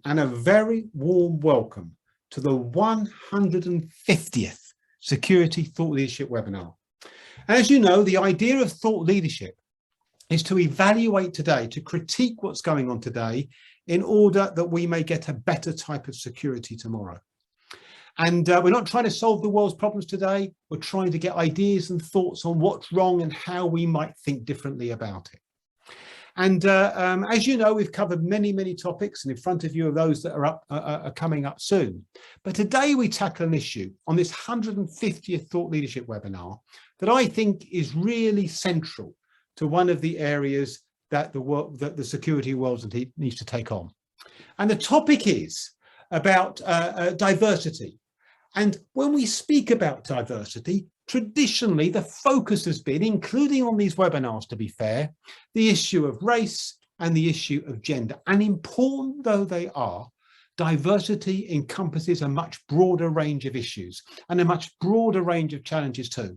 and a very warm welcome to the 150th Security Thought Leadership webinar. As you know, the idea of thought leadership is to evaluate today, to critique what's going on today in order that we may get a better type of security tomorrow. And we're not trying to solve the world's problems today. We're trying to get ideas and thoughts on what's wrong and how we might think differently about it. And as you know, we've covered many, many topics, and in front of you are those that are coming up soon. But today we tackle an issue on this 150th Thought Leadership webinar that I think is really central to one of the areas that the security world needs to take on. And the topic is about diversity. And when we speak about diversity, traditionally the focus has been, including on these webinars to be fair, the issue of race and the issue of gender. And important though they are, diversity encompasses a much broader range of issues and a much broader range of challenges too.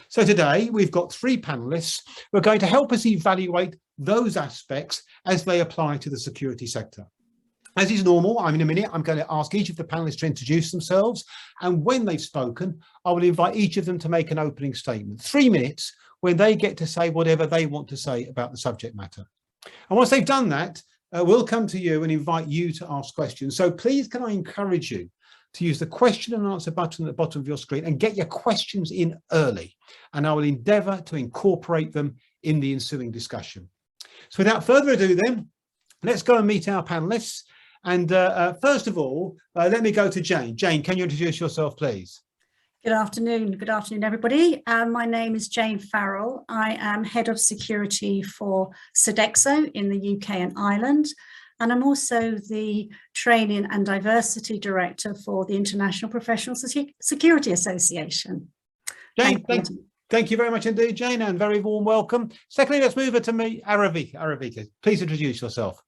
So today we've got three panelists who are going to help us evaluate those aspects as they apply to the security sector. As is normal, in a minute, I'm going to ask each of the panelists to introduce themselves, and when they've spoken, I will invite each of them to make an opening statement, 3 minutes, when they get to say whatever they want to say about the subject matter. And once they've done that, we'll come to you and invite you to ask questions. So please, can I encourage you to use the question and answer button at the bottom of your screen and get your questions in early, and I will endeavour to incorporate them in the ensuing discussion. So without further ado then, let's go and meet our panelists. And first of all, let me go to Jane. Jane, can you introduce yourself, please? Good afternoon. Good afternoon, everybody. My name is Jane Farrell. I am Head of Security for Sodexo in the UK and Ireland. And I'm also the Training and Diversity Director for the International Professional Security Association. Jane, thank you very much indeed, Jane, and very warm welcome. Secondly, let's move it to me, Aravika. Aravika, please introduce yourself.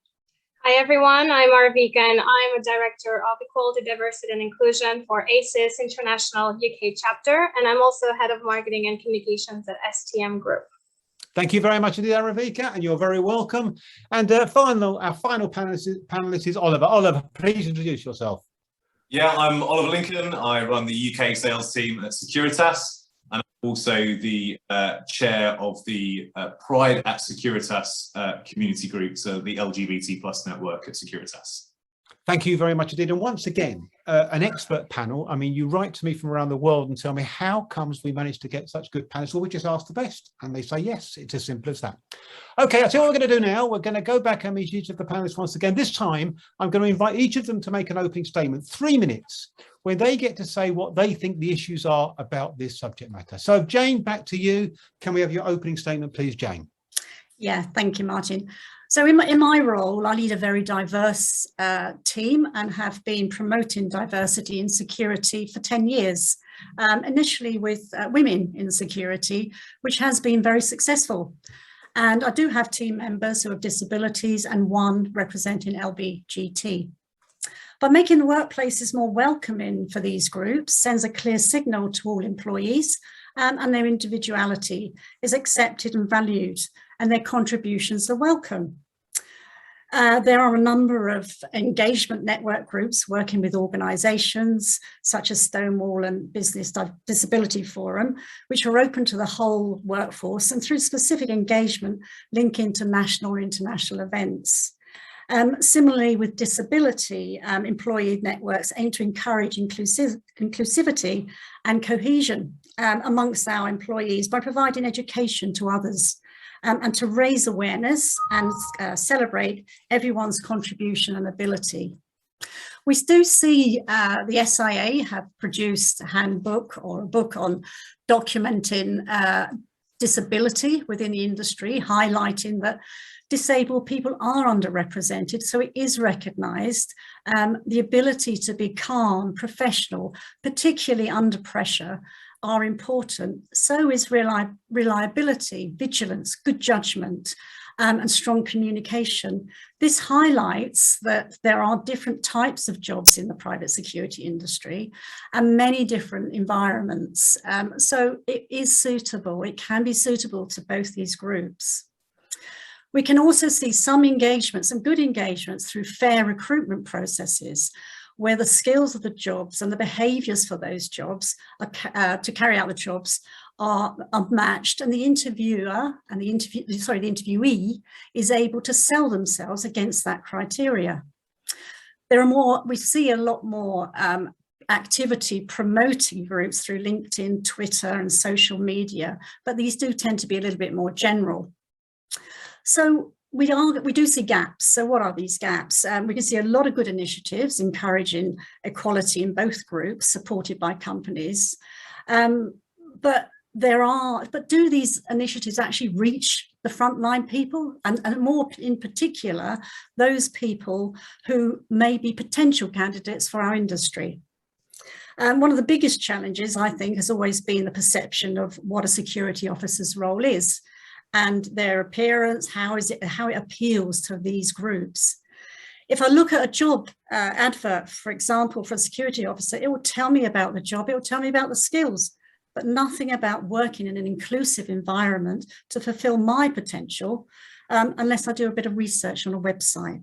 Hi everyone, I'm Aravika and I'm a Director of Equality, Diversity and Inclusion for ACES International UK chapter, and I'm also Head of Marketing and Communications at STM Group. Thank you very much indeed, Aravika, and you're very welcome. And our final panelist is Oliver. Oliver, please introduce yourself. Yeah, I'm Oliver Lincoln. I run the UK sales team at Securitas, and I'm also the chair of the Pride at Securitas community group, so the LGBT+ network at Securitas. Thank you very much indeed. And once again, an expert panel. I mean, you write to me from around the world and tell me, how comes we managed to get such good panels? Well, we just ask the best. And they say, yes, it's as simple as that. Okay, I see what we're going to do now. We're going to go back and meet each of the panelists once again. This time, I'm going to invite each of them to make an opening statement, 3 minutes, when they get to say what they think the issues are about this subject matter. So Jane, back to you. Can we have your opening statement, please, Jane? Yeah, thank you, Martin. So in my role, I lead a very diverse team and have been promoting diversity in security for 10 years, initially with women in security, which has been very successful. And I do have team members who have disabilities and one representing LGBT. By making the workplaces more welcoming for these groups sends a clear signal to all employees, and their individuality is accepted and valued, and their contributions are welcome. There are a number of engagement network groups working with organisations such as Stonewall and Business Disability Forum, which are open to the whole workforce and through specific engagement link into national or international events. Similarly, with disability, employee networks aim to encourage inclusivity and cohesion amongst our employees by providing education to others and to raise awareness and celebrate everyone's contribution and ability. We do see the SIA have produced a handbook or a book on documenting disability within the industry, highlighting that disabled people are underrepresented, so it is recognised. The ability to be calm, professional, particularly under pressure, are important. So is reliability, vigilance, good judgment, and strong communication. This highlights that there are different types of jobs in the private security industry and many different environments. So it is suitable, it can be suitable to both these groups. We can also see some engagements, some good engagements through fair recruitment processes, where the skills of the jobs and the behaviours for those jobs are, to carry out the jobs are matched, and the interviewer and the interviewee is able to sell themselves against that criteria. We see a lot more activity promoting groups through LinkedIn, Twitter, and social media, but these do tend to be a little bit more general. So we do see gaps. So what are these gaps? We can see a lot of good initiatives encouraging equality in both groups, supported by companies. But do these initiatives actually reach the frontline people, and more in particular, those people who may be potential candidates for our industry? One of the biggest challenges, I think, has always been the perception of what a security officer's role is, and their appearance, how it appeals to these groups. If I look at a job advert, for example, for a security officer, it will tell me about the job, it will tell me about the skills, but nothing about working in an inclusive environment to fulfill my potential, unless I do a bit of research on a website.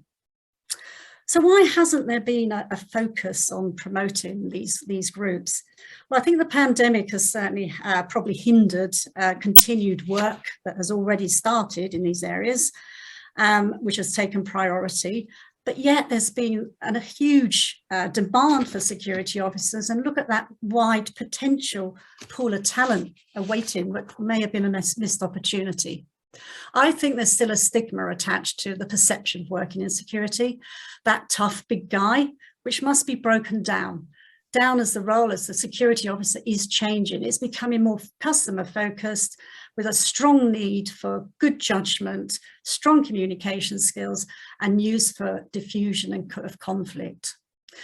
So why hasn't there been a focus on promoting these groups? Well, I think the pandemic has certainly probably hindered continued work that has already started in these areas, which has taken priority. But yet there's been a huge demand for security officers, and look at that wide potential pool of talent awaiting what may have been a missed opportunity. I think there's still a stigma attached to the perception of working in security, that tough big guy, which must be broken down as the role as the security officer is changing. It's becoming more customer focused, with a strong need for good judgment, strong communication skills, and use for diffusion of conflict.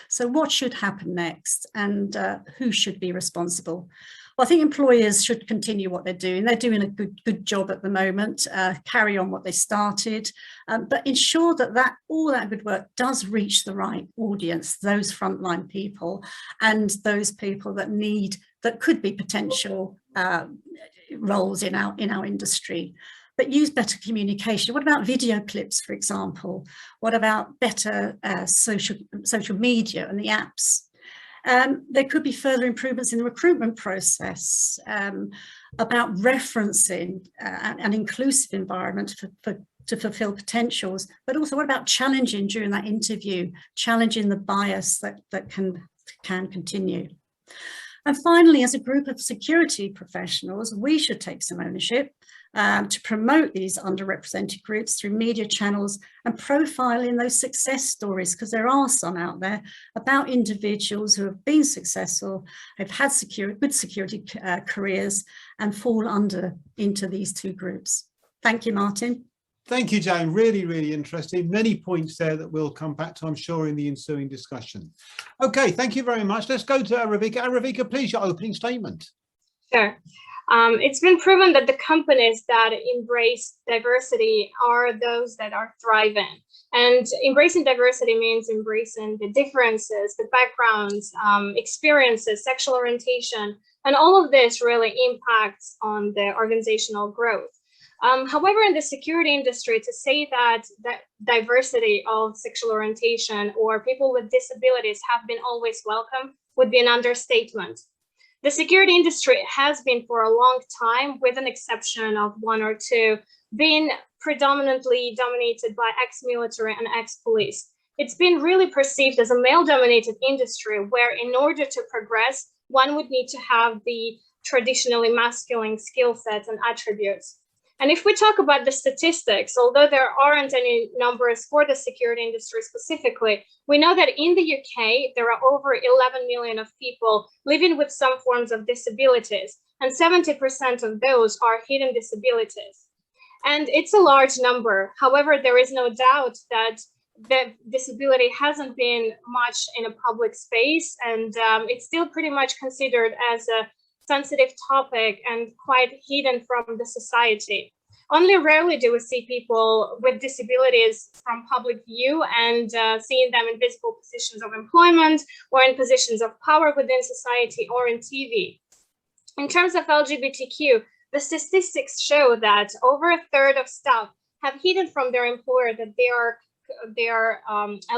So what should happen next, and who should be responsible? Well, I think employers should continue what they're doing. They're doing a good job at the moment, carry on what they started, but ensure that all that good work does reach the right audience, those frontline people, and those people that could be potential roles in our industry. But use better communication. What about video clips, for example? What about better social media and the apps? There could be further improvements in the recruitment process, about referencing an inclusive environment to fulfill potentials, but also what about challenging during that interview, challenging the bias that can continue. And finally, as a group of security professionals, we should take some ownership to promote these underrepresented groups through media channels and profiling those success stories, because there are some out there about individuals who have been successful, have had good security careers, and fall into these two groups. Thank you, Martin. Thank you, Jane. Really, really interesting. Many points there that we'll come back to, I'm sure, in the ensuing discussion. Okay, thank you very much. Let's go to Aravika. Aravika, please, your opening statement. Sure. It's been proven that the companies that embrace diversity are those that are thriving. And embracing diversity means embracing the differences, the backgrounds, experiences, sexual orientation, and all of this really impacts on the organizational growth. However, in the security industry, to say that diversity of sexual orientation or people with disabilities have been always welcome would be an understatement. The security industry has been for a long time, with an exception of one or two, been predominantly dominated by ex-military and ex-police. It's been really perceived as a male-dominated industry where, in order to progress, one would need to have the traditionally masculine skill sets and attributes. And if we talk about the statistics, although there aren't any numbers for the security industry specifically, we know that in the UK, there are over 11 million of people living with some forms of disabilities, and 70% of those are hidden disabilities. And it's a large number. However, there is no doubt that the disability hasn't been much in a public space, and it's still pretty much considered as a sensitive topic and quite hidden from the society. Only rarely do we see people with disabilities from public view and seeing them in visible positions of employment or in positions of power within society or in TV. In terms of LGBTQ, the statistics show that over a third of staff have hidden from their employer that they are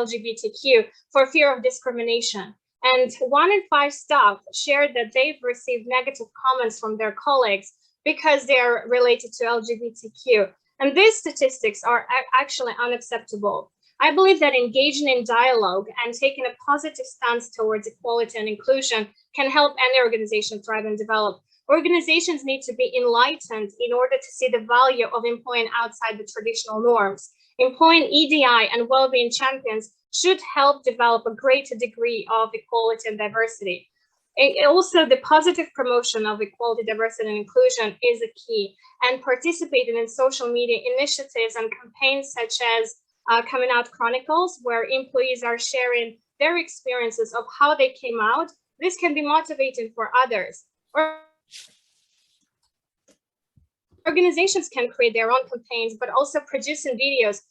LGBTQ for fear of discrimination. And 1 in 5 staff shared that they've received negative comments from their colleagues because they are related to LGBTQ. And these statistics are actually unacceptable. I believe that engaging in dialogue and taking a positive stance towards equality and inclusion can help any organization thrive and develop. Organizations need to be enlightened in order to see the value of employing outside the traditional norms. Employing EDI and well-being champions should help develop a greater degree of equality and diversity. And also, the positive promotion of equality, diversity, and inclusion is a key, and participating in social media initiatives and campaigns such as Coming Out Chronicles, where employees are sharing their experiences of how they came out. This can be motivating for others. Organizations can create their own campaigns, but also producing videos,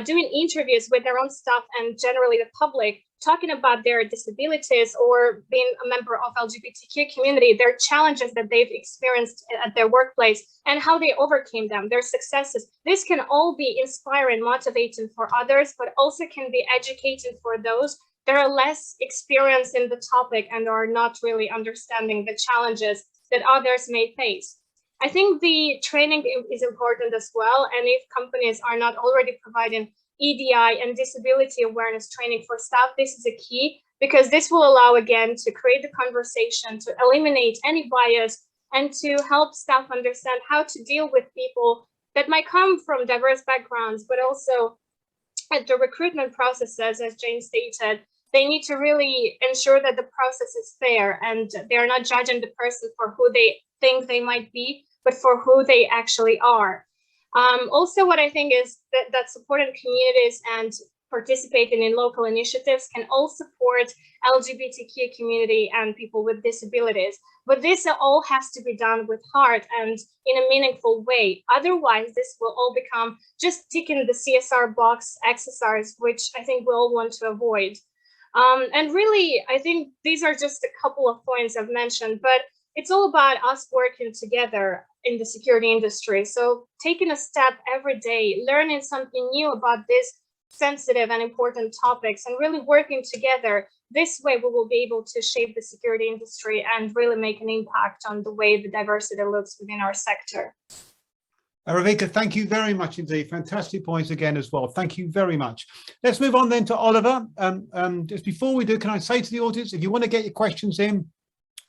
doing interviews with their own staff and generally the public, talking about their disabilities or being a member of LGBTQ community, their challenges that they've experienced at their workplace and how they overcame them, their successes. This can all be inspiring, motivating for others, but also can be educating for those that are less experienced in the topic and are not really understanding the challenges that others may face. I think the training is important as well. And if companies are not already providing EDI and disability awareness training for staff, this is a key, because this will allow, again, to create the conversation, to eliminate any bias, and to help staff understand how to deal with people that might come from diverse backgrounds, but also at the recruitment processes, as Jane stated, they need to really ensure that the process is fair and they're not judging the person for who they think they might be, but for who they actually are. Also, what I think is that supporting communities and participating in local initiatives can all support LGBTQ community and people with disabilities. But this all has to be done with heart and in a meaningful way. Otherwise, this will all become just ticking the CSR box exercise, which I think we all want to avoid. And really, I think these are just a couple of points I've mentioned, but it's all about us working together in the security industry. So taking a step every day, learning something new about these sensitive and important topics, and really working together. This way, we will be able to shape the security industry and really make an impact on the way the diversity looks within our sector. Ravika, thank you very much indeed. Fantastic points again as well. Thank you very much. Let's move on then to Oliver. Just before we do, can I say to the audience, if you want to get your questions in,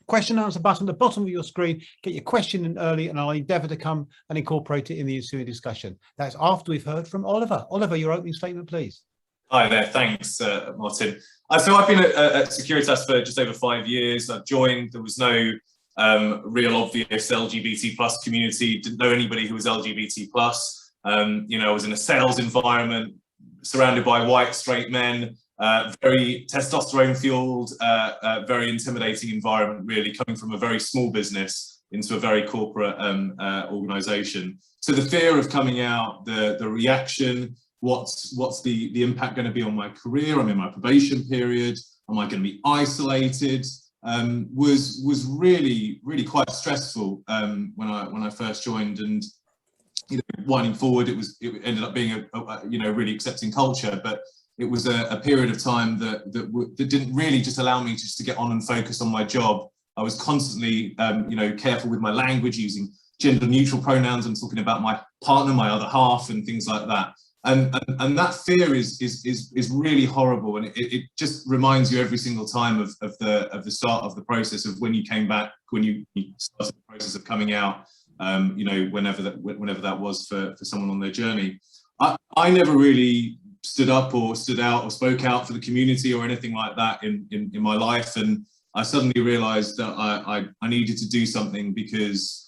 question and answer button at the bottom of your screen, get your question in early and I'll endeavour to come and incorporate it in the ensuing discussion. That's after we've heard from Oliver. Oliver, your opening statement, please. Hi there, thanks, Martin. So I've been at Securitas for just over 5 years. I've joined, there was no real obvious LGBT plus community, didn't know anybody who was LGBT plus. You know, I was in a sales environment surrounded by white straight men, very testosterone fueled, very intimidating environment, really, coming from a very small business into a very corporate organization. So the fear of coming out, the reaction, what's the impact going to be on my career? I'm in my probation period. Am I going to be isolated? Was really quite stressful when I first joined, and you know, winding forward, it ended up being a you know, really accepting culture, but it was a period of time that didn't really just allow me just to get on and focus on my job. I was constantly you know, careful with my language, using gender neutral pronouns and talking about my partner, my other half, and things like that. And that fear is really horrible, and it just reminds you every single time of the start of the process, of when you came back, when you started the process of coming out, you know, whenever that was for someone on their journey. I never really stood up or stood out or spoke out for the community or anything like that in my life, and I suddenly realized that I needed to do something, because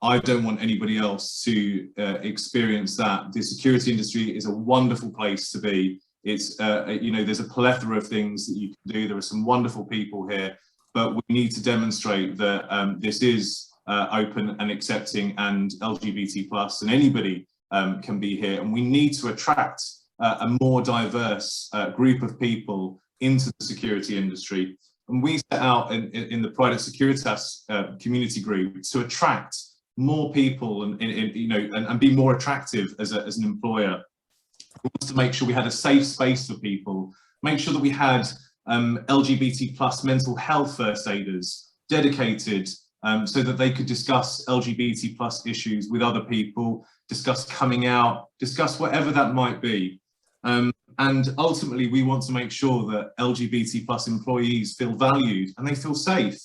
I don't want anybody else to experience that. The security industry is a wonderful place to be. It's you know, there's a plethora of things that you can do. There are some wonderful people here, but we need to demonstrate that this is open and accepting and LGBT plus, and anybody can be here. And we need to attract a more diverse group of people into the security industry. And we set out in the Pride at Securitas community group to attract more people and you know, and be more attractive as an employer. We wanted to make sure we had a safe space for people, make sure that we had LGBT plus mental health first aiders dedicated so that they could discuss LGBT plus issues with other people, discuss coming out, discuss whatever that might be. And ultimately, we want to make sure that LGBT plus employees feel valued and they feel safe.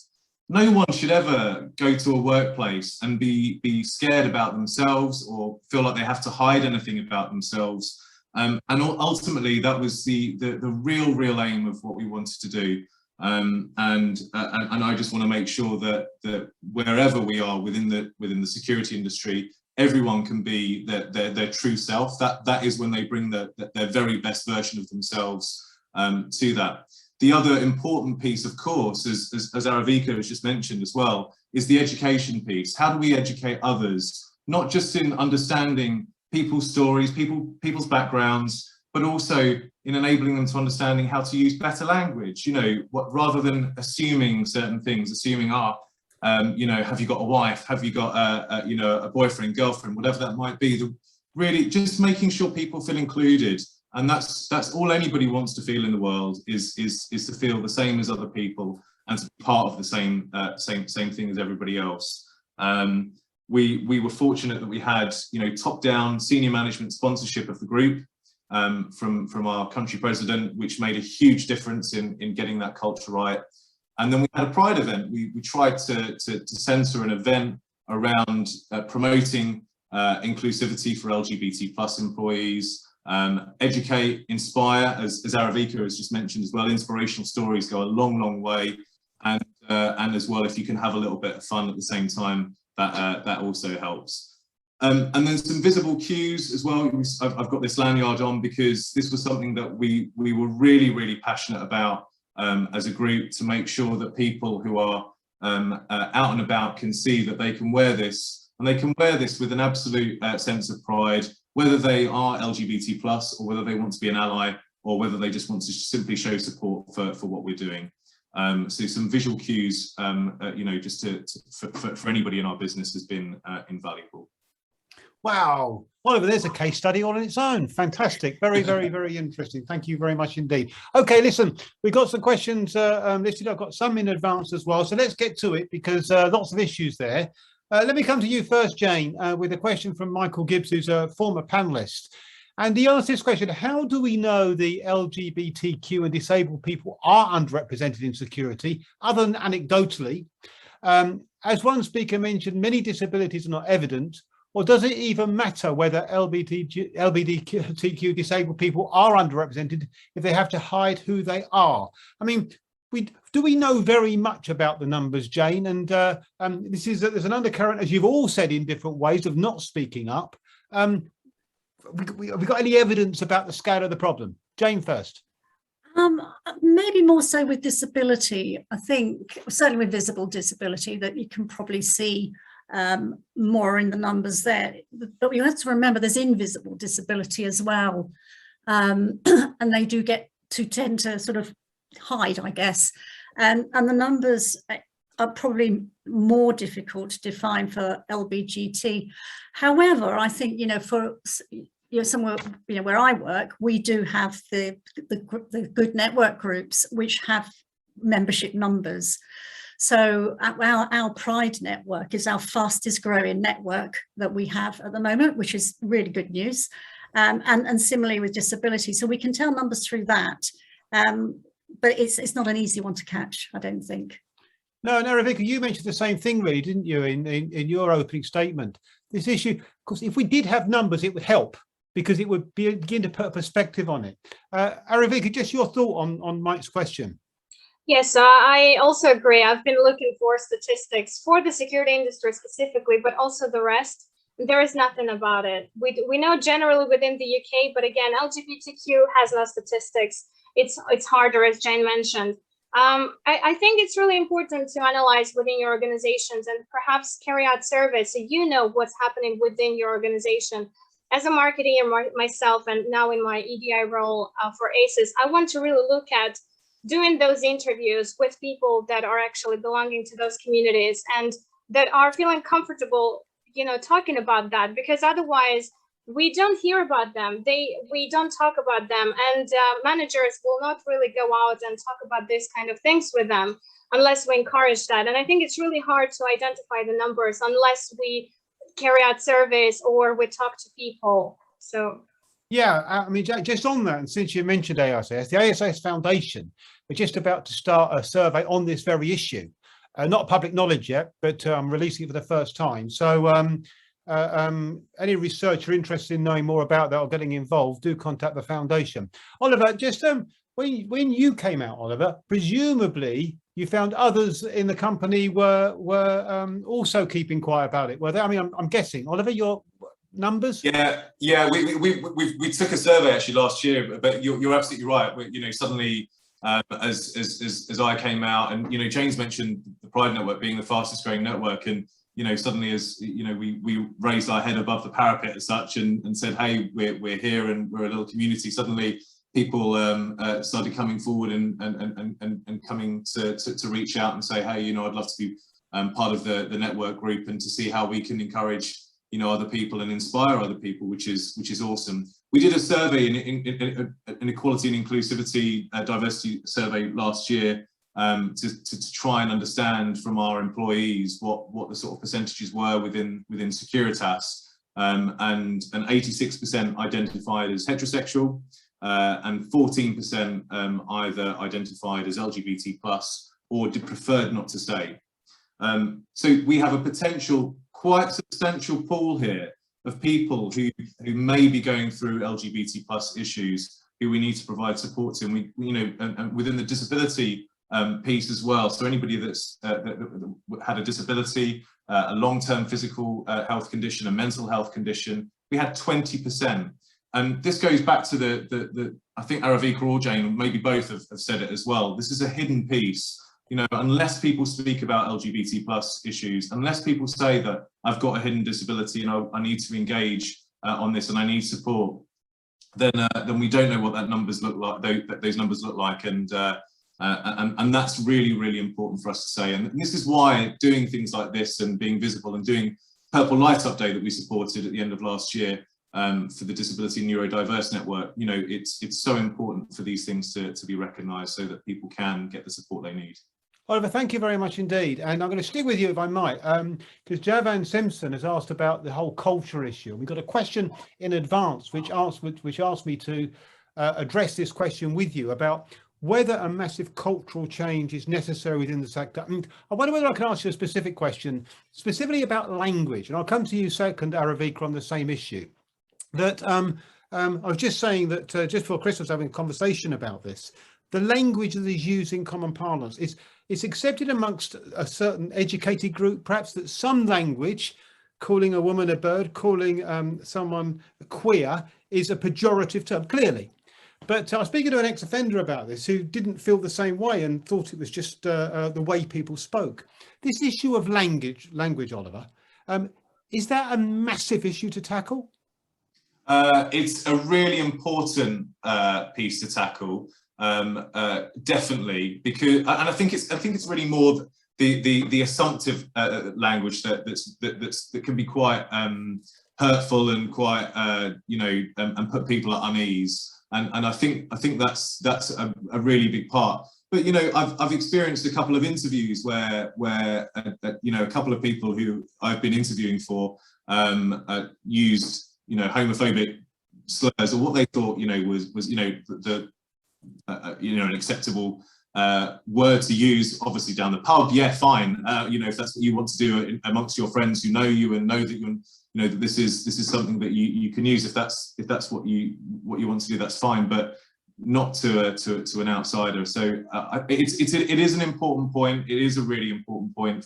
No one should ever go to a workplace and be scared about themselves or feel like they have to hide anything about themselves. And ultimately, that was the real aim of what we wanted to do. And I just want to make sure that wherever we are within the security industry, everyone can be their true self. That is when they bring their very best version of themselves to that. The other important piece, of course, as Aravika has just mentioned as well, is the education piece. How do we educate others, not just in understanding people's stories, people's backgrounds, but also in enabling them to understanding how to use better language, you know, rather than assuming certain things, assuming, you know, have you got a wife? Have you got you know, a boyfriend, girlfriend, whatever that might be. Really just making sure people feel included. And that's all anybody wants to feel in the world is to feel the same as other people and to be part of the same thing as everybody else. We were fortunate that we had, you know, top-down senior management sponsorship of the group from our country president, which made a huge difference in getting that culture right. And then we had a Pride event. We tried to censor an event around promoting inclusivity for LGBT plus employees, educate, inspire, as Aravika has just mentioned as well. Inspirational stories go a long way, and as well, if you can have a little bit of fun at the same time, that also helps. And then some visible cues as well. I've got this lanyard on because this was something that we were really passionate about as a group, to make sure that people who are out and about can see that they can wear this, and they can wear this with an absolute sense of pride, whether they are LGBT plus or whether they want to be an ally, or whether they just want to simply show support for what we're doing. So some visual cues, you know, just for anybody in our business has been invaluable. Wow, Oliver, there's a case study all on its own. Fantastic. Very interesting. Thank you very much indeed. Okay, listen, we've got some questions listed. I've got some in advance as well. So let's get to it, because lots of issues there. Let me come to you first, Jane, with a question from Michael Gibbs, who's a former panelist. And he asked this question: how do we know the LGBTQ and disabled people are underrepresented in security, other than anecdotally? As one speaker mentioned, many disabilities are not evident. Or does it even matter whether LGBTQ disabled people are underrepresented if they have to hide who they are? I mean, do we know very much about the numbers, Jane? And there's an undercurrent, as you've all said in different ways, of not speaking up. Have we got any evidence about the scale of the problem? Jane first. Maybe more so with disability. I think certainly with visible disability, that you can probably see more in the numbers there, but we have to remember there's invisible disability as well, and they do tend to sort of hide, I guess, and the numbers are probably more difficult to define for LBGT. However, I think, you know, for somewhere, you know, where I work, we do have the good network groups which have membership numbers. So our Pride network is our fastest growing network that we have at the moment, which is really good news. And similarly with disability. So we can tell numbers through that. But it's not an easy one to catch, I don't think. No, Aravika, you mentioned the same thing, really, didn't you, in your opening statement? This issue, because if we did have numbers, it would help, because it would begin to put a perspective on it. Aravika, just your thought on Mike's question. Yes, I also agree. I've been looking for statistics for the security industry specifically, but also the rest. There is nothing about it. We know generally within the UK, but again, LGBTQ has no statistics. It's harder, as Jane mentioned. I think it's really important to analyze within your organizations and perhaps carry out surveys so you know what's happening within your organization. As a marketer myself, and now in my EDI role for ACES, I want to really look at doing those interviews with people that are actually belonging to those communities and that are feeling comfortable talking about that, because otherwise we don't hear about them. We don't talk about them, and managers will not really go out and talk about these kind of things with them unless we encourage that. And I think it's really hard to identify the numbers unless we carry out surveys or we talk to people. So yeah, I mean, just on that, and since you mentioned ASS, the ASS Foundation are just about to start a survey on this very issue. Not public knowledge yet, but releasing it for the first time. So any researcher interested in knowing more about that or getting involved, do contact the foundation. Oliver, just when you came out, Oliver, presumably you found others in the company were also keeping quiet about it, were they? I mean, I'm guessing, Oliver, your numbers? Yeah, we took a survey actually last year, but you're absolutely right. Suddenly, as I came out, and James mentioned the Pride Network being the fastest growing network, and suddenly as we raised our head above the parapet as such, and said, hey, we're here and we're a little community. Suddenly people started coming forward and coming to reach out and say, hey, I'd love to be part of the network group, and to see how we can encourage other people and inspire other people, which is awesome. We did a survey, an equality and inclusivity diversity survey last year, to try and understand from our employees what the sort of percentages were within Securitas, and 86% identified as heterosexual, and 14% either identified as LGBT plus or preferred not to say. So we have a potential quite substantial pool here of people who may be going through LGBT plus issues, who we need to provide support to, and and within the disability piece as well. So anybody that's that had a disability, a long-term physical health condition, a mental health condition, we had 20%. And this goes back to the I think Aravika or Jane, maybe both have said it as well. This is a hidden piece. Unless people speak about LGBT plus issues, unless people say that I've got a hidden disability and I need to engage on this and I need support, then we don't know what those numbers look like, and that's really, really important for us to say. And this is why doing things like this and being visible and doing Purple Light Up Day that we supported at the end of last year for the Disability and Neurodiverse Network, it's so important for these things to be recognised so that people can get the support they need. Oliver, thank you very much indeed. And I'm going to stick with you if I might, because Javan Simpson has asked about the whole culture issue. We got a question in advance which asked me to address this question with you about whether a massive cultural change is necessary within the sector. And I wonder whether I can ask you a specific question, specifically about language. And I'll come to you second, Aravika, on the same issue. That I was just saying that just before Christmas, having a conversation about this, the language that is used in common parlance is accepted amongst a certain educated group, perhaps, that some language, calling a woman a bird, calling someone queer, is a pejorative term, clearly. But I was speaking to an ex-offender about this who didn't feel the same way and thought it was just the way people spoke. This issue of language, Oliver, is that a massive issue to tackle? It's a really important piece to tackle, definitely, because, and I think it's really more the assumptive language that can be quite hurtful and quite and put people at unease, and I think that's a really big part. But I've experienced a couple of interviews where a couple of people who I've been interviewing for used homophobic slurs, or what they thought was an acceptable word to use, obviously down the pub. Yeah, fine. If that's what you want to do amongst your friends who know you and know that that this is something that you can use. If that's what you want to do, that's fine. But not to an outsider. So it is an important point. It is a really important point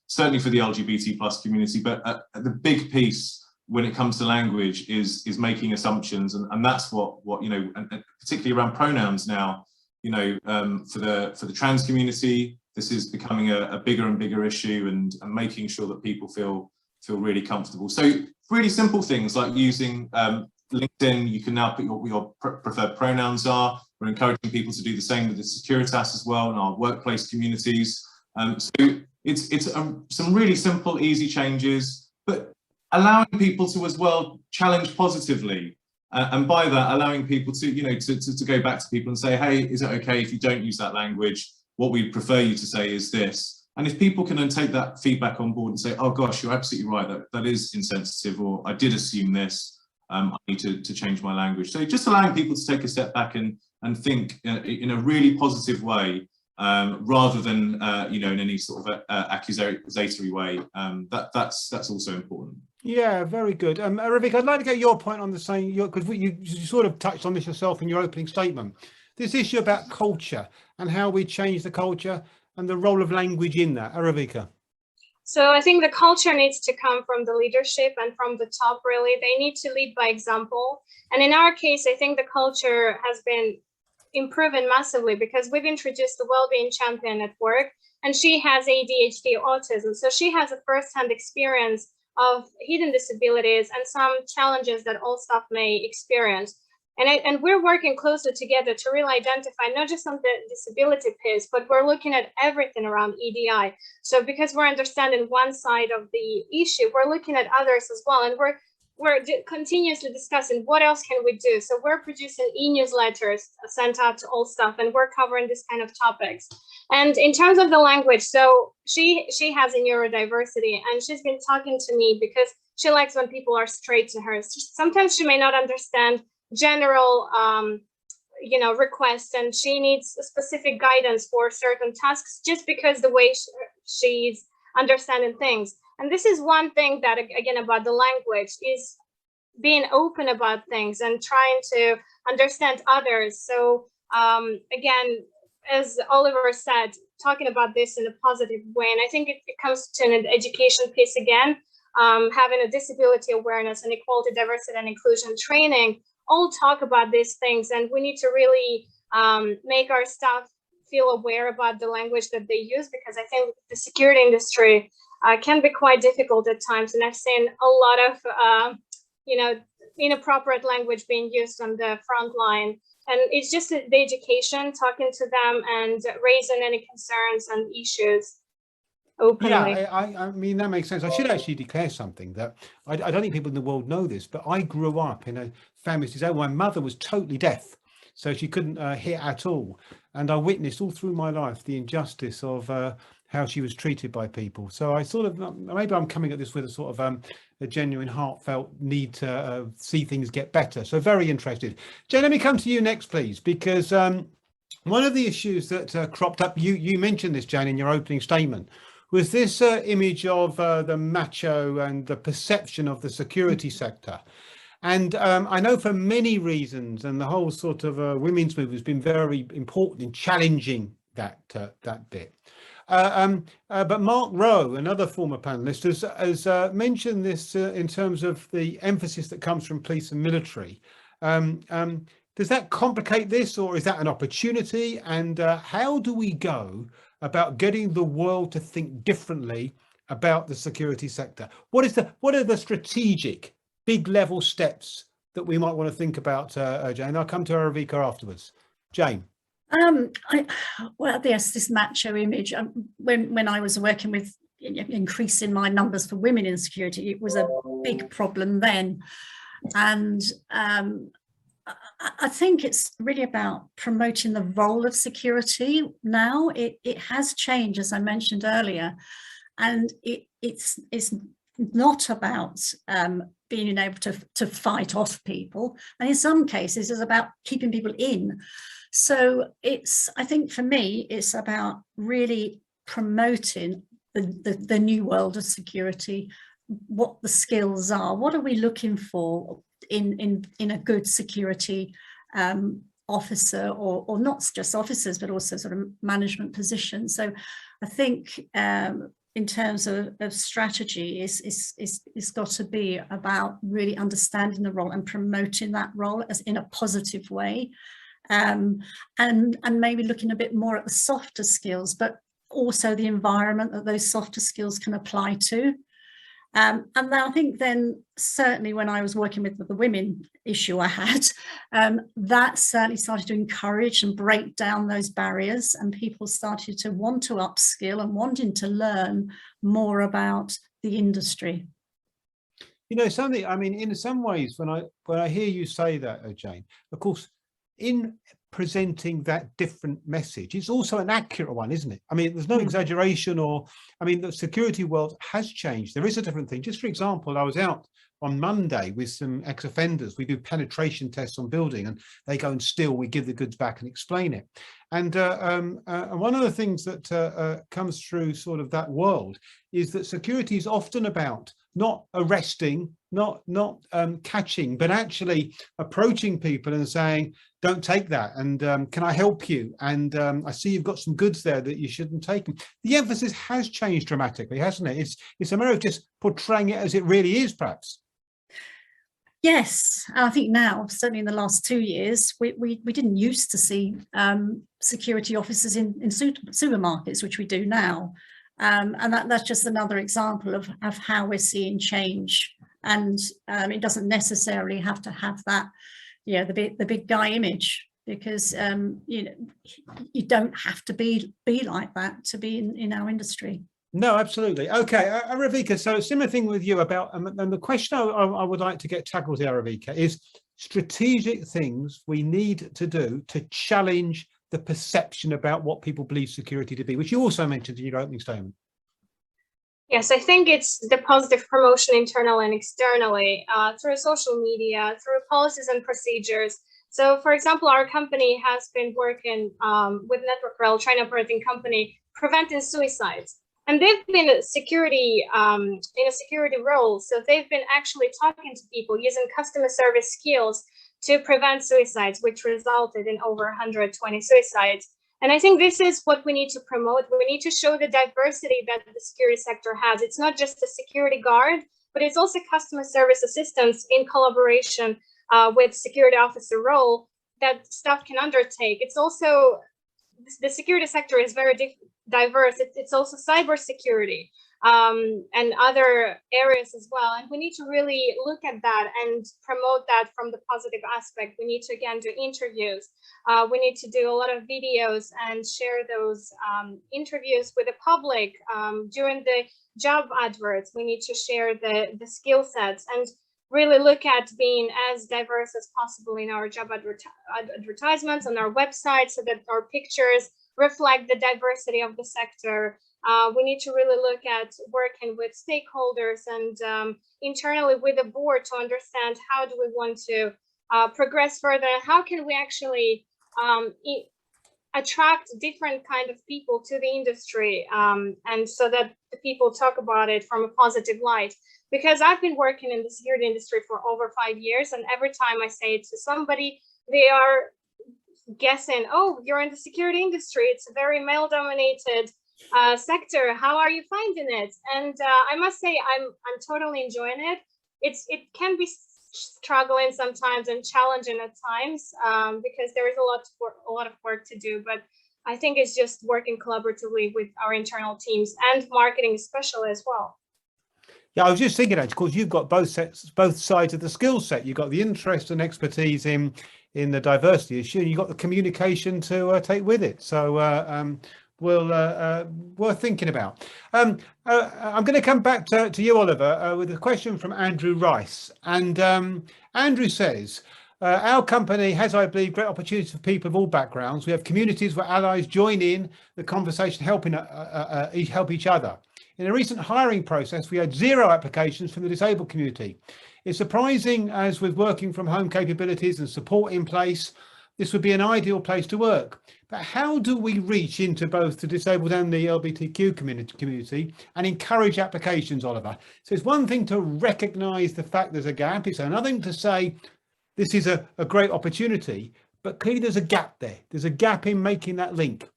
certainly for the LGBT plus community. But the big piece when it comes to language is making assumptions, and that's what and particularly around pronouns now. For the trans community, this is becoming a bigger and bigger issue, and making sure that people feel really comfortable. So really simple things like using LinkedIn. You can now put what your preferred pronouns are. We're encouraging people to do the same with the Securitas as well in our workplace communities. So it's some really simple, easy changes, but allowing people to as well challenge positively. And by that, allowing people to, you know, to go back to people and say, hey, is it okay if you don't use that language? What we prefer you to say is this. And if people can then take that feedback on board and say, oh gosh, you're absolutely right, that is insensitive, or I did assume this, I need to change my language. So just allowing people to take a step back and think in a really positive way, rather than, you know, in any sort of accusatory way. That's also important. Yeah, very good. Ravik, I'd like to get your point on the same, because you sort of touched on this yourself in your opening statement. This issue about culture and how we change the culture and the role of language in that. Ravika. So I think the culture needs to come from the leadership and from the top, really. They need to lead by example. And in our case, I think the culture has been improving massively because we've introduced the wellbeing champion at work, and she has ADHD, autism. So she has a first-hand experience of hidden disabilities and some challenges that all staff may experience. And we're working closely together to really identify not just on the disability piece, but we're looking at everything around EDI. So because we're understanding one side of the issue, we're looking at others as well. And we're continuously discussing what else can we do. So we're producing e-newsletters sent out to all staff, and we're covering this kind of topics. And in terms of the language, so she has a neurodiversity, and she's been talking to me because she likes when people are straight to her. Sometimes she may not understand general you know, requests, and she needs specific guidance for certain tasks just because the way she's understanding things. And this is one thing that, again, about the language, is being open about things and trying to understand others. So again, as Oliver said, talking about this in a positive way, and I think it comes to an education piece again, having a disability awareness and equality, diversity, and inclusion training all talk about these things, and we need to really make our staff feel aware about the language that they use, because I think the security industry can be quite difficult at times, and I've seen a lot of you know, inappropriate language being used on the front line. And it's just the education, talking to them and raising any concerns and issues openly. Yeah, I mean, that makes sense. I should actually declare something that I don't think people in the world know this, but I grew up in a family. My mother was totally deaf, so she couldn't hear at all. And I witnessed all through my life the injustice of how she was treated by people. So I sort of, maybe I'm coming at this with a sort of a genuine heartfelt need to see things get better. So very interested. Jane, let me come to you next, please, because one of the issues that cropped up, you mentioned this, Jane, in your opening statement, was this image of the macho and the perception of the security sector. And I know for many reasons, and the whole sort of women's movement has been very important in challenging that bit. But Mark Rowe, another former panelist, has mentioned this in terms of the emphasis that comes from police and military. Does that complicate this, or is that an opportunity? And how do we go about getting the world to think differently about the security sector? What are the strategic big level steps that we might want to think about, Jane? I'll come to Ravika afterwards. Jane. Well, yes, this macho image. When I was working with increasing my numbers for women in security, it was a big problem then. And I think it's really about promoting the role of security now. It has changed, as I mentioned earlier, and it's not about being able to fight off people, and in some cases it's about keeping people in. So I think for me, it's about really promoting the new world of security, what the skills are, what are we looking for in a good security officer, or not just officers, but also sort of management positions. So I think in terms of strategy, it's got to be about really understanding the role and promoting that role as in a positive way. And maybe looking a bit more at the softer skills, but also the environment that those softer skills can apply to. And then I think then certainly when I was working with the women issue I had, that certainly started to encourage and break down those barriers, and people started to want to upskill and wanting to learn more about the industry. You know, something, I mean, in some ways, when I hear you say that, Jane, of course, in presenting that different message, it's also an accurate one, isn't it? I mean, there's no exaggeration, or, I mean, the security world has changed. There is a different thing. Just for example, I was out on Monday with some ex-offenders. We do penetration tests on building, and they go and steal, we give the goods back and explain it. And one of the things that comes through sort of that world is that security is often about not arresting, not catching, but actually approaching people and saying, don't take that, and can I help you? And I see you've got some goods there that you shouldn't take them. The emphasis has changed dramatically, hasn't it? It's a matter of just portraying it as it really is, perhaps. Yes, I think now, certainly in the last 2 years, we didn't used to see security officers in supermarkets, which we do now. And that's just another example of how we're seeing change. And it doesn't necessarily have to have that, you know, the big guy image, because you know, you don't have to be like that to be in our industry. No, absolutely. Okay, Ravika, so similar thing with you about, and the question I would like to get tackled here, Ravika, is strategic things we need to do to challenge the perception about what people believe security to be, which you also mentioned in your opening statement. Yes, I think it's the positive promotion internally and externally through social media, through policies and procedures. So, for example, our company has been working with Network Rail, China operating company, preventing suicides. And they've been in a security role. So they've been actually talking to people using customer service skills to prevent suicides, which resulted in over 120 suicides. And I think this is what we need to promote. We need to show the diversity that the security sector has. It's not just a security guard, but it's also customer service assistants in collaboration with security officer role that staff can undertake. It's also, the security sector is very diverse. It's also cybersecurity and other areas as well. And we need to really look at that and promote that from the positive aspect. We need to, again, do interviews. We need to do a lot of videos and share those interviews with the public. During the job adverts, we need to share the skill sets and really look at being as diverse as possible in our job advertisements on our website, so that our pictures reflect the diversity of the sector. We need to really look at working with stakeholders and internally with the board to understand how do we want to progress further, and how can we actually attract different kind of people to the industry, and so that the people talk about it from a positive light. Because I've been working in the security industry for over 5 years, and every time I say it to somebody, they are guessing, oh, you're in the security industry, it's a very male-dominated sector, how are you finding it? And I must say I'm totally enjoying it. It can be struggling sometimes and challenging at times, because there is a lot of work to do, but I think it's just working collaboratively with our internal teams and marketing especially as well. Yeah, I was just thinking, of course, you've got both sides of the skill set. You've got the interest and expertise in the diversity issue, and you've got the communication to take with it. So worth thinking about. I'm going to come back to you, Oliver, with a question from Andrew Rice. And Andrew says, our company has, I believe, great opportunities for people of all backgrounds. We have communities where allies join in the conversation, help each other. In a recent hiring process, we had 0 applications from the disabled community. It's surprising, as with working from home capabilities and support in place, this would be an ideal place to work. But how do we reach into both the disabled and the LGBTQ community and encourage applications, Oliver? So it's one thing to recognise the fact there's a gap. It's another thing to say this is a great opportunity, but clearly there's a gap there. There's a gap in making that link.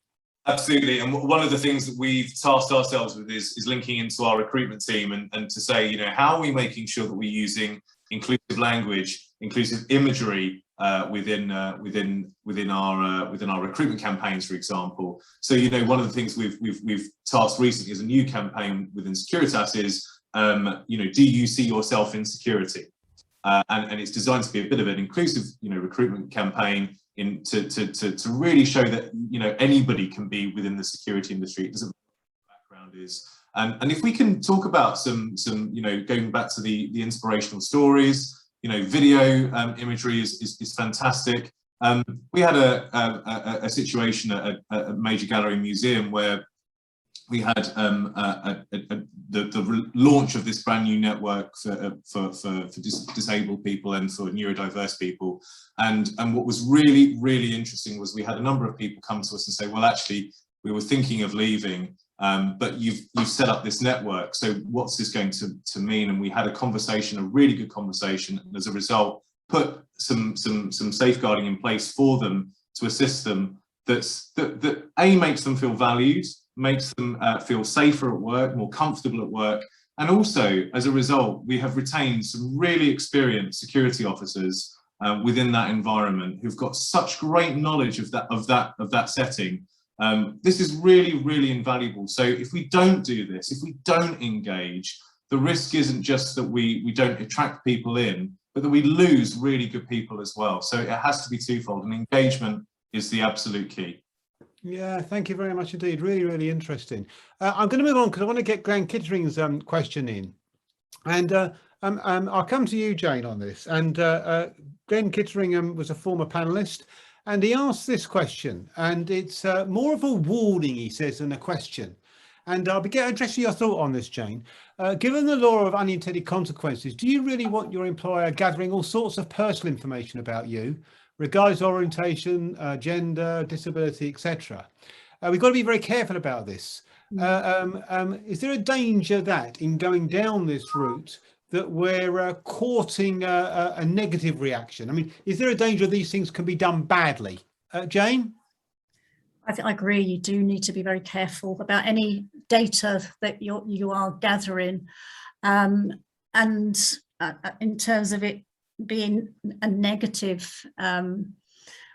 Absolutely, and one of the things that we've tasked ourselves with is linking into our recruitment team and to say, you know, how are we making sure that we're using inclusive language, inclusive imagery within our recruitment campaigns, for example. So, you know, one of the things we've tasked recently as a new campaign within Securitas is, you know, do you see yourself in security? And it's designed to be a bit of an inclusive, you know, recruitment campaign to really show that, you know, anybody can be within the security industry. It doesn't matter what your background is, And if we can talk about some you know, going back to the inspirational stories, you know, video imagery is fantastic. We had a situation at a major gallery museum where we had the launch of this brand new network for disabled people and for neurodiverse people. And what was really interesting was we had a number of people come to us and say, well, actually, we were thinking of leaving, but you've set up this network. So what's this going to mean? And we had a conversation, a really good conversation, and as a result, put some safeguarding in place for them to assist them that A, makes them feel valued, makes them feel safer at work, more comfortable at work. And also, as a result, we have retained some really experienced security officers within that environment who've got such great knowledge of that setting. This is really invaluable. So if we don't do this, if we don't engage, the risk isn't just that we don't attract people in, but that we lose really good people as well. So it has to be twofold, and engagement is the absolute key. Yeah, thank you very much indeed. Really interesting. I'm going to move on because I want to get Glenn Kittering's question in, and I'll come to you, Jane, on this. And Glenn Kittering was a former panelist, and he asked this question, and it's more of a warning, he says, than a question. And I'll begin addressing your thought on this, Jane. Given the law of unintended consequences, do you really want your employer gathering all sorts of personal information about you, regardless of orientation, gender, disability, etc.? We've got to be very careful about this. Is there a danger that in going down this route that we're courting a negative reaction? I mean, is there a danger these things can be done badly? Jane? I think I agree. You do need to be very careful about any data that you are gathering, and in terms of it being a negative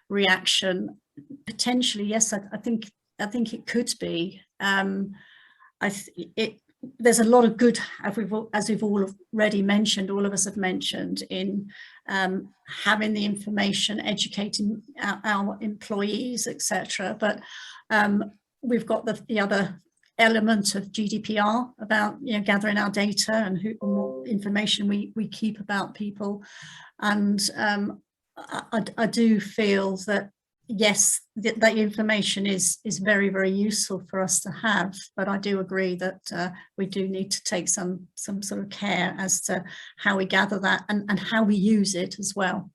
reaction, potentially, yes, I think it could be. There's a lot of good, as we've all already mentioned, all of us have mentioned, in having the information, educating our employees, etc. But we've got the other element of GDPR about, you know, gathering our data and what information we keep about people. And I do feel that, yes, that information is very useful for us to have, but I do agree that we do need to take some sort of care as to how we gather that and how we use it as well.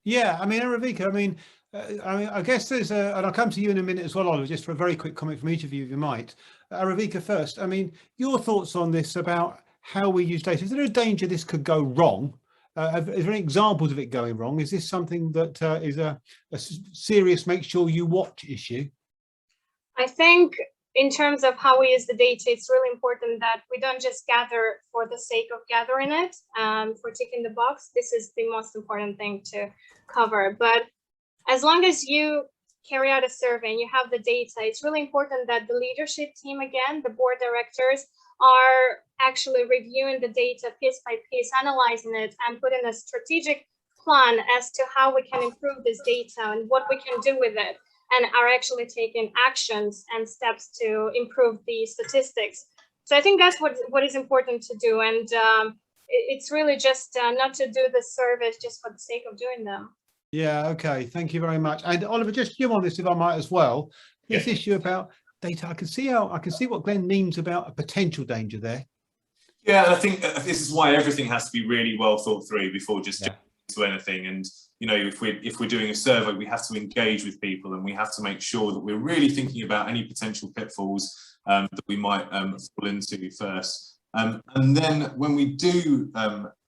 Yeah, I mean, Aravika, I guess there's and I'll come to you in a minute as well, Oliver, just for a very quick comment from each of you, if you might. Aravika first. I mean, your thoughts on this about how we use data. Is there a danger this could go wrong? Is there any examples of it going wrong? Is this something that is a serious make sure you watch issue? I think in terms of how we use the data, it's really important that we don't just gather for the sake of gathering it, for ticking the box. This is the most important thing to cover. But as long as you carry out a survey and you have the data, it's really important that the leadership team, again, the board directors, are actually reviewing the data piece by piece, analyzing it, and putting a strategic plan as to how we can improve this data and what we can do with it, and are actually taking actions and steps to improve the statistics. So I think that's what is important to do, and it's really just not to do the surveys just for the sake of doing them. Yeah, okay, thank you very much. And Oliver, just you on this, if I might as well. This issue about data, I can see what Glenn means about a potential danger there. Yeah, and I think this is why everything has to be really well thought through before just jumping into anything. And you know, if we're doing a survey, we have to engage with people, and we have to make sure that we're really thinking about any potential pitfalls that we might fall into first. And then when we do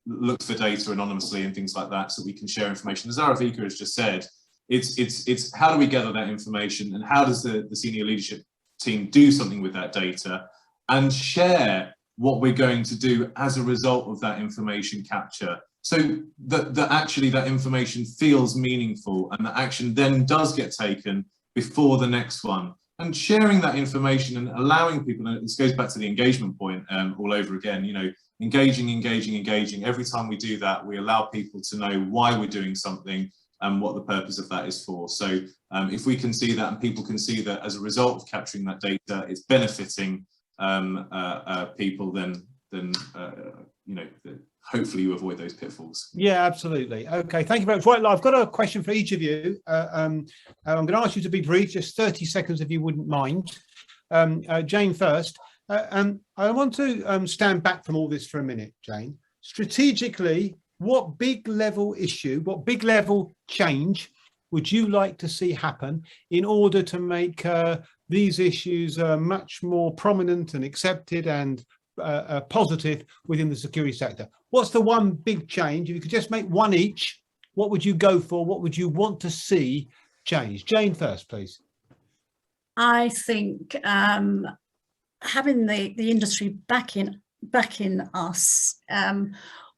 look for data anonymously and things like that, so we can share information, as Aravika has just said, it's how do we gather that information, and how does the senior leadership team do something with that data and share what we're going to do as a result of that information capture, so that actually that information feels meaningful and that action then does get taken before the next one. And sharing that information and allowing people, and this goes back to the engagement point all over again, you know, engaging. Every time we do that, we allow people to know why we're doing something and what the purpose of that is for. So if we can see that, and people can see that as a result of capturing that data, it's benefiting people, then you know, hopefully you avoid those pitfalls. Yeah, absolutely. Okay, thank you very much. Right, I've got a question for each of you. I'm going to ask you to be brief, just 30 seconds if you wouldn't mind. Jane first. I want to stand back from all this for a minute, Jane. Strategically, what big level issue, what big level change would you like to see happen in order to make these issues much more prominent and accepted and positive within the security sector? What's the one big change? If you could just make one each, what would you go for? What would you want to see change? Jane first, please. I think having the industry backing us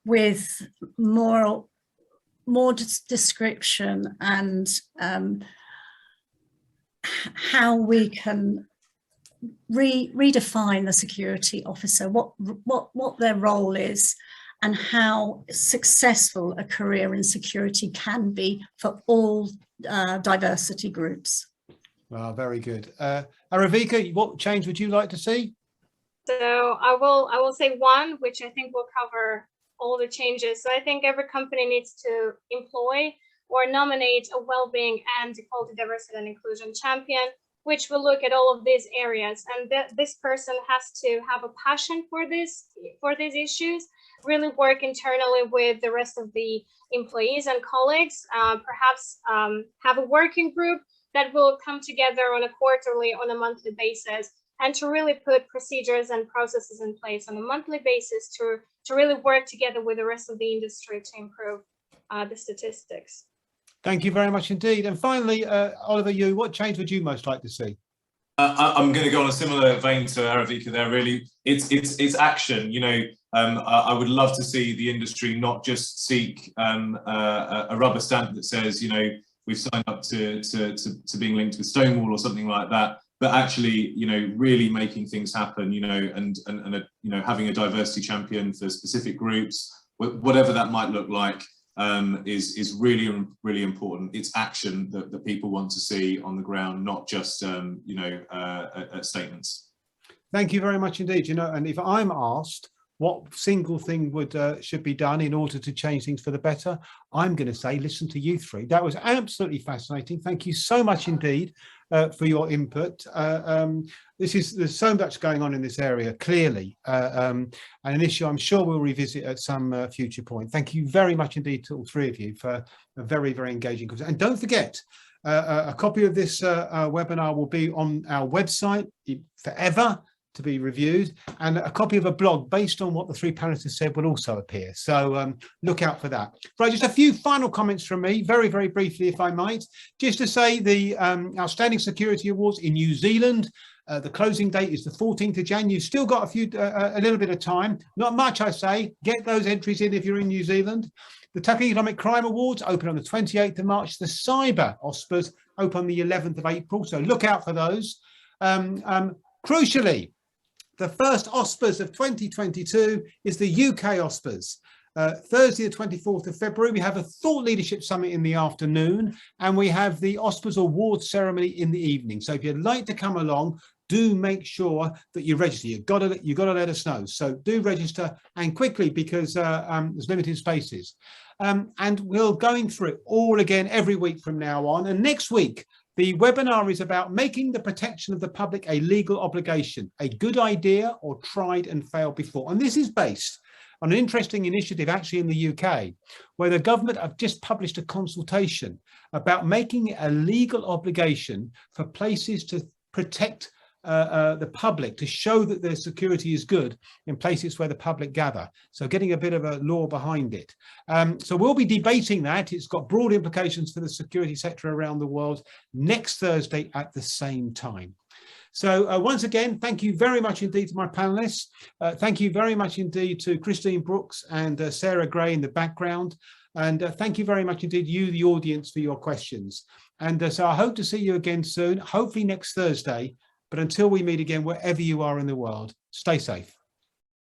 with more description and how we can redefine the security officer, what their role is, and how successful a career in security can be for all diversity groups. Well, very good. Aravika, what change would you like to see? So I will say one, which I think will cover all the changes. So I think every company needs to employ or nominate a well-being and equality, diversity and inclusion champion, which will look at all of these areas. And this person has to have a passion for these issues, really work internally with the rest of the employees and colleagues, perhaps have a working group that will come together on a quarterly, on a monthly basis, and to really put procedures and processes in place on a monthly basis to really work together with the rest of the industry to improve the statistics. Thank you very much indeed. And finally, Oliver, what change would you most like to see? I'm going to go on a similar vein to Aravika there. Really, it's action. You know, I would love to see the industry not just seek a rubber stamp that says, you know, we've signed up to being linked with Stonewall or something like that, but actually, you know, really making things happen. You know, and you know, having a diversity champion for specific groups, whatever that might look like. Is really, really important. It's action that people want to see on the ground, not just you know, statements. Thank you very much indeed. You know, and if I'm asked what single thing should be done in order to change things for the better, I'm going to say listen to you three. That was absolutely fascinating. Thank you so much indeed for your input. There's so much going on in this area, clearly, and an issue I'm sure we'll revisit at some future point. Thank you very much indeed to all three of you for a very, very engaging conversation. And don't forget, a copy of this webinar will be on our website forever to be reviewed, and a copy of a blog based on what the three panelists said will also appear. So look out for that. Right, just a few final comments from me, very, very briefly, if I might. Just to say the Outstanding Security Awards in New Zealand, the closing date is the 14th of January. You've still got a little bit of time. Not much, I say. Get those entries in if you're in New Zealand. The Tucker Economic Crime Awards open on the 28th of March. The Cyber Oscars open on the 11th of April. So look out for those. Crucially, the first Oscars of 2022 is the UK Oscars. Thursday, the 24th of February, we have a Thought Leadership Summit in the afternoon, and we have the Oscars Awards ceremony in the evening. So if you'd like to come along, do make sure that you register. You've got to let us know. So do register, and quickly, because there's limited spaces. And we're going through it all again every week from now on. And next week, the webinar is about making the protection of the public a legal obligation, a good idea or tried and failed before. And this is based on an interesting initiative actually in the UK, where the government have just published a consultation about making it a legal obligation for places to protect the public, to show that their security is good in places where the public gather. So getting a bit of a law behind it. So we'll be debating that. It's got broad implications for the security sector around the world next Thursday at the same time. So once again, thank you very much indeed to my panelists. Thank you very much indeed to Christine Brooks and Sarah Gray in the background. And thank you very much indeed, you, the audience, for your questions. And so I hope to see you again soon, hopefully next Thursday. But until we meet again, wherever you are in the world, stay safe.